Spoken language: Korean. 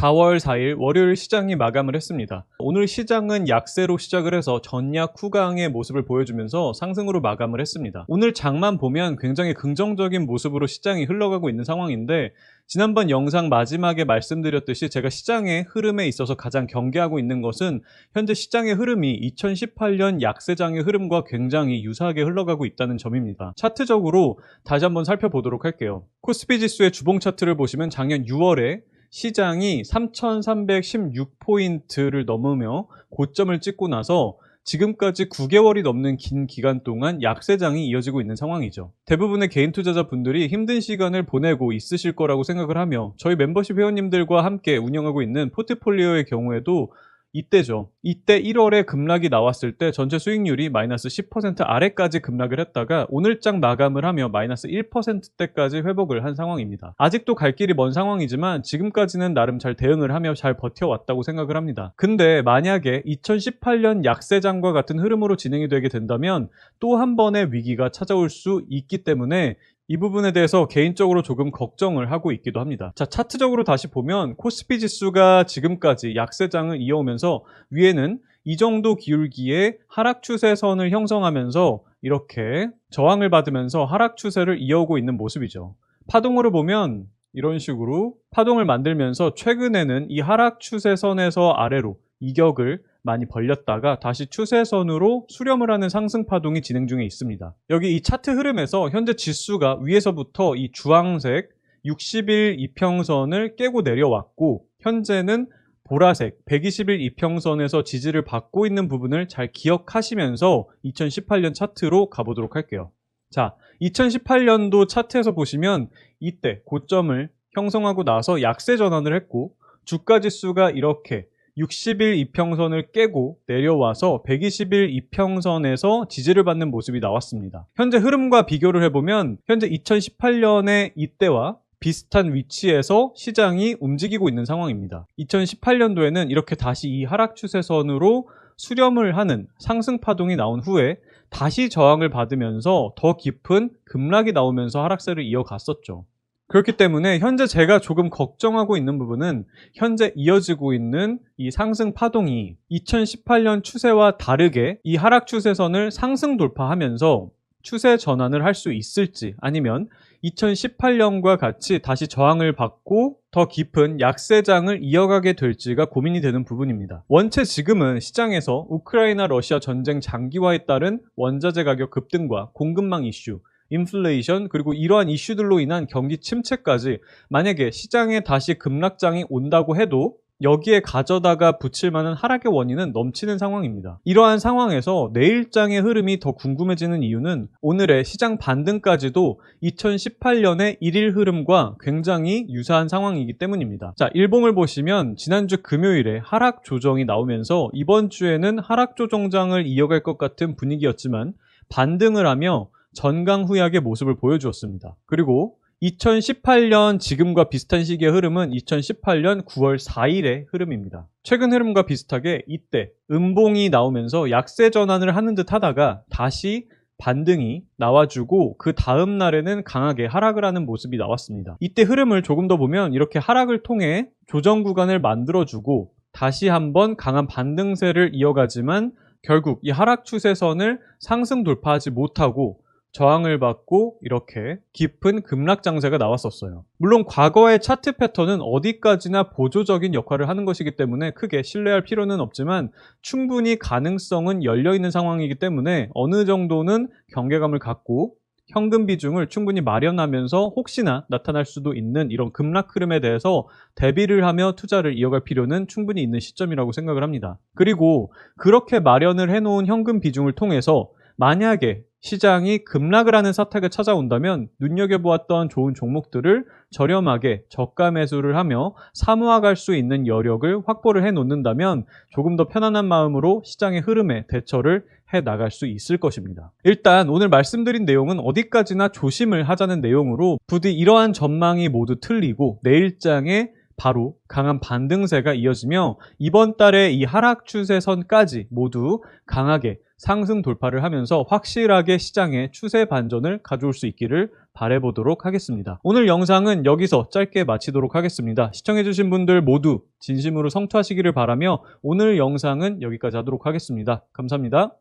4월 4일 월요일 시장이 마감을 했습니다. 오늘 시장은 약세로 시작을 해서 전약 후강의 모습을 보여주면서 상승으로 마감을 했습니다. 오늘 장만 보면 굉장히 긍정적인 모습으로 시장이 흘러가고 있는 상황인데, 지난번 영상 마지막에 말씀드렸듯이 제가 시장의 흐름에 있어서 가장 경계하고 있는 것은 현재 시장의 흐름이 2018년 약세장의 흐름과 굉장히 유사하게 흘러가고 있다는 점입니다. 차트적으로 다시 한번 살펴보도록 할게요. 코스피 지수의 주봉 차트를 보시면 작년 6월에 시장이 3,316포인트를 넘으며 고점을 찍고 나서 지금까지 9개월이 넘는 긴 기간 동안 약세장이 이어지고 있는 상황이죠. 대부분의 개인 투자자분들이 힘든 시간을 보내고 있으실 거라고 생각을 하며, 저희 멤버십 회원님들과 함께 운영하고 있는 포트폴리오의 경우에도 이때죠. 이때 1월에 급락이 나왔을 때 전체 수익률이 마이너스 10% 아래까지 급락을 했다가 오늘장 마감을 하며 마이너스 1%대까지 회복을 한 상황입니다. 아직도 갈 길이 먼 상황이지만 지금까지는 나름 잘 대응을 하며 잘 버텨왔다고 생각을 합니다. 근데 만약에 2018년 약세장과 같은 흐름으로 진행이 되게 된다면 또 한 번의 위기가 찾아올 수 있기 때문에 이 부분에 대해서 개인적으로 조금 걱정을 하고 있기도 합니다. 자, 차트적으로 다시 보면 코스피 지수가 지금까지 약세장을 이어오면서 위에는 이 정도 기울기의 하락 추세선을 형성하면서 이렇게 저항을 받으면서 하락 추세를 이어오고 있는 모습이죠. 파동으로 보면 이런 식으로 파동을 만들면서 최근에는 이 하락 추세선에서 아래로 이격을 많이 벌렸다가 다시 추세선으로 수렴을 하는 상승 파동이 진행 중에 있습니다. 여기 이 차트 흐름에서 현재 지수가 위에서부터 이 주황색 60일 이평선을 깨고 내려왔고, 현재는 보라색 120일 이평선에서 지지를 받고 있는 부분을 잘 기억하시면서 2018년 차트로 가보도록 할게요. 자, 2018년도 차트에서 보시면 이때 고점을 형성하고 나서 약세 전환을 했고, 주가 지수가 이렇게 60일 이평선을 깨고 내려와서 120일 이평선에서 지지를 받는 모습이 나왔습니다. 현재 흐름과 비교를 해보면 현재 2018년의 이때와 비슷한 위치에서 시장이 움직이고 있는 상황입니다. 2018년도에는 이렇게 다시 이 하락 추세선으로 수렴을 하는 상승 파동이 나온 후에 다시 저항을 받으면서 더 깊은 급락이 나오면서 하락세를 이어갔었죠. 그렇기 때문에 현재 제가 조금 걱정하고 있는 부분은 현재 이어지고 있는 이 상승 파동이 2018년 추세와 다르게 이 하락 추세선을 상승 돌파하면서 추세 전환을 할 수 있을지, 아니면 2018년과 같이 다시 저항을 받고 더 깊은 약세장을 이어가게 될지가 고민이 되는 부분입니다. 원체 지금은 시장에서 우크라이나 러시아 전쟁 장기화에 따른 원자재 가격 급등과 공급망 이슈, 인플레이션, 그리고 이러한 이슈들로 인한 경기 침체까지 만약에 시장에 다시 급락장이 온다고 해도 여기에 가져다가 붙일 만한 하락의 원인은 넘치는 상황입니다. 이러한 상황에서 내일장의 흐름이 더 궁금해지는 이유는 오늘의 시장 반등까지도 2018년의 1일 흐름과 굉장히 유사한 상황이기 때문입니다. 자, 일봉을 보시면 지난주 금요일에 하락 조정이 나오면서 이번 주에는 하락 조정장을 이어갈 것 같은 분위기였지만 반등을 하며 전강후약의 모습을 보여주었습니다. 그리고 2018년 지금과 비슷한 시기의 흐름은 2018년 9월 4일의 흐름입니다. 최근 흐름과 비슷하게 이때 음봉이 나오면서 약세 전환을 하는 듯 하다가 다시 반등이 나와주고 그 다음 날에는 강하게 하락을 하는 모습이 나왔습니다. 이때 흐름을 조금 더 보면 이렇게 하락을 통해 조정 구간을 만들어주고 다시 한번 강한 반등세를 이어가지만 결국 이 하락 추세선을 상승 돌파하지 못하고 저항을 받고 이렇게 깊은 급락 장세가 나왔었어요. 물론 과거의 차트 패턴은 어디까지나 보조적인 역할을 하는 것이기 때문에 크게 신뢰할 필요는 없지만 충분히 가능성은 열려있는 상황이기 때문에 어느 정도는 경계감을 갖고 현금 비중을 충분히 마련하면서 혹시나 나타날 수도 있는 이런 급락 흐름에 대해서 대비를 하며 투자를 이어갈 필요는 충분히 있는 시점이라고 생각을 합니다. 그리고 그렇게 마련을 해놓은 현금 비중을 통해서 만약에 시장이 급락을 하는 사태가 찾아온다면 눈여겨보았던 좋은 종목들을 저렴하게 저가 매수를 하며 사모아갈 수 있는 여력을 확보를 해놓는다면 조금 더 편안한 마음으로 시장의 흐름에 대처를 해나갈 수 있을 것입니다. 일단 오늘 말씀드린 내용은 어디까지나 조심을 하자는 내용으로 부디 이러한 전망이 모두 틀리고 내일장에 바로 강한 반등세가 이어지며 이번 달에 이 하락 추세선까지 모두 강하게 상승 돌파를 하면서 확실하게 시장의 추세 반전을 가져올 수 있기를 바라보도록 하겠습니다. 오늘 영상은 여기서 짧게 마치도록 하겠습니다. 시청해주신 분들 모두 진심으로 성투하시기를 바라며 오늘 영상은 여기까지 하도록 하겠습니다. 감사합니다.